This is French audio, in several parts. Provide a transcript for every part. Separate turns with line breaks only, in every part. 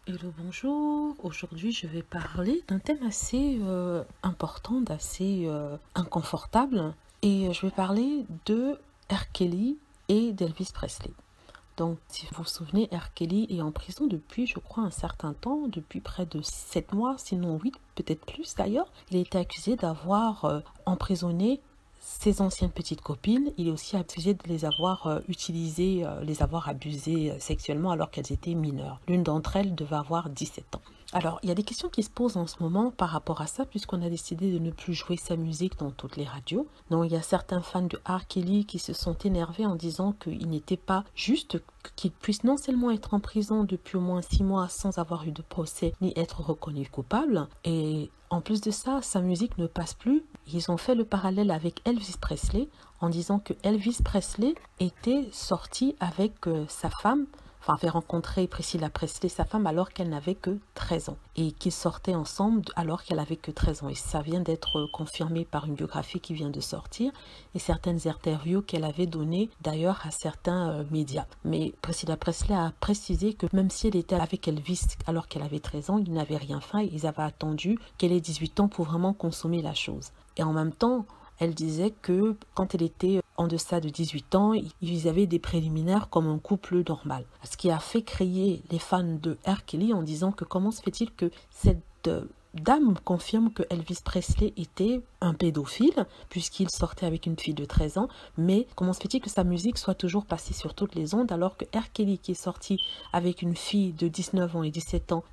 Hello, bonjour. Aujourd'hui, je vais parler d'un thème assez important, d'assez inconfortable. Et je vais parler de R. Kelly et d'Elvis Presley. Donc, si vous vous souvenez, R. Kelly est en prison depuis, je crois, un certain temps, depuis près de 7 mois, sinon 8, peut-être plus d'ailleurs. Il a été accusé d'avoir emprisonné ses anciennes petites copines. Il est aussi accusé de les avoir utilisées, les avoir abusées sexuellement alors qu'elles étaient mineures. L'une d'entre elles devait avoir 17 ans. Alors, il y a des questions qui se posent en ce moment par rapport à ça, puisqu'on a décidé de ne plus jouer sa musique dans toutes les radios. Donc, il y a certains fans de R. Kelly qui se sont énervés en disant qu'il n'était pas juste qu'il puisse non seulement être en prison depuis au moins 6 mois sans avoir eu de procès ni être reconnu coupable, et en plus de ça, sa musique ne passe plus. Ils ont fait le parallèle avec Elvis Presley en disant que Elvis Presley était sorti avec sa femme, enfin avait rencontré Priscilla Presley, sa femme, alors qu'elle n'avait que 13 ans. Et qu'ils sortaient ensemble alors qu'elle avait que 13 ans. Et ça vient d'être confirmé par une biographie qui vient de sortir et certaines interviews qu'elle avait données d'ailleurs à certains médias. Mais Priscilla Presley a précisé que même si elle était avec Elvis alors qu'elle avait 13 ans, ils n'avaient rien fait. Ils avaient attendu qu'elle ait 18 ans pour vraiment consommer la chose. Et en même temps, elle disait que quand elle était en deçà de 18 ans, ils avaient des préliminaires comme un couple normal. Ce qui a fait crier les fans de R. Kelly en disant que comment se fait-il que cette dame confirme que Elvis Presley était un pédophile puisqu'il sortait avec une fille de 13 ans, mais comment se fait-il que sa musique soit toujours passée sur toutes les ondes alors que R. Kelly qui est sorti avec une fille de 19 ans et 17 ans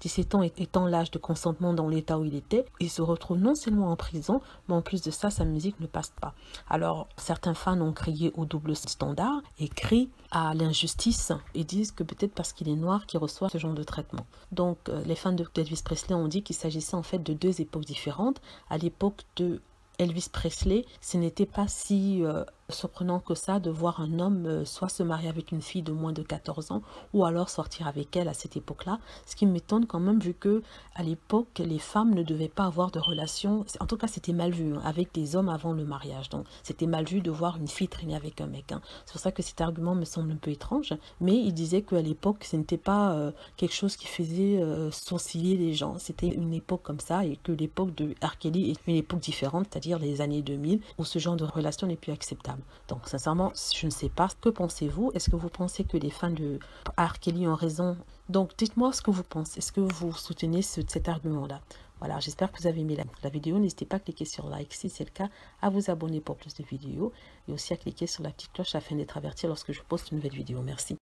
étant l'âge de consentement dans l'état où il était, il se retrouve non seulement en prison, mais en plus de ça, sa musique ne passe pas. Alors, certains fans ont crié au double standard et crient à l'injustice et disent que peut-être parce qu'il est noir qu'il reçoit ce genre de traitement. Donc, les fans d'Elvis Presley ont dit qu'il s'agissait en fait de deux époques différentes. À l'époque de Elvis Presley, ce n'était pas si surprenant que ça de voir un homme soit se marier avec une fille de moins de 14 ans ou alors sortir avec elle à cette époque-là. Ce qui m'étonne quand même vu que à l'époque, les femmes ne devaient pas avoir de relations, en tout cas c'était mal vu, hein, avec des hommes avant le mariage. Donc c'était mal vu de voir une fille traîner avec un mec. Hein. C'est pour ça que cet argument me semble un peu étrange. Mais il disait qu'à l'époque, ce n'était pas quelque chose qui faisait sourciller les gens. C'était une époque comme ça et que l'époque de R. Kelly est une époque différente, c'est-à-dire les années 2000 où ce genre de relation n'est plus acceptable. Donc, sincèrement, je ne sais pas. Que pensez-vous? Est-ce que vous pensez que les fans de R. Kelly ont raison? Donc, dites-moi ce que vous pensez. Est-ce que vous soutenez cet argument-là? Voilà, j'espère que vous avez aimé la vidéo. N'hésitez pas à cliquer sur like si c'est le cas, à vous abonner pour plus de vidéos et aussi à cliquer sur la petite cloche afin d'être averti lorsque je poste une nouvelle vidéo. Merci.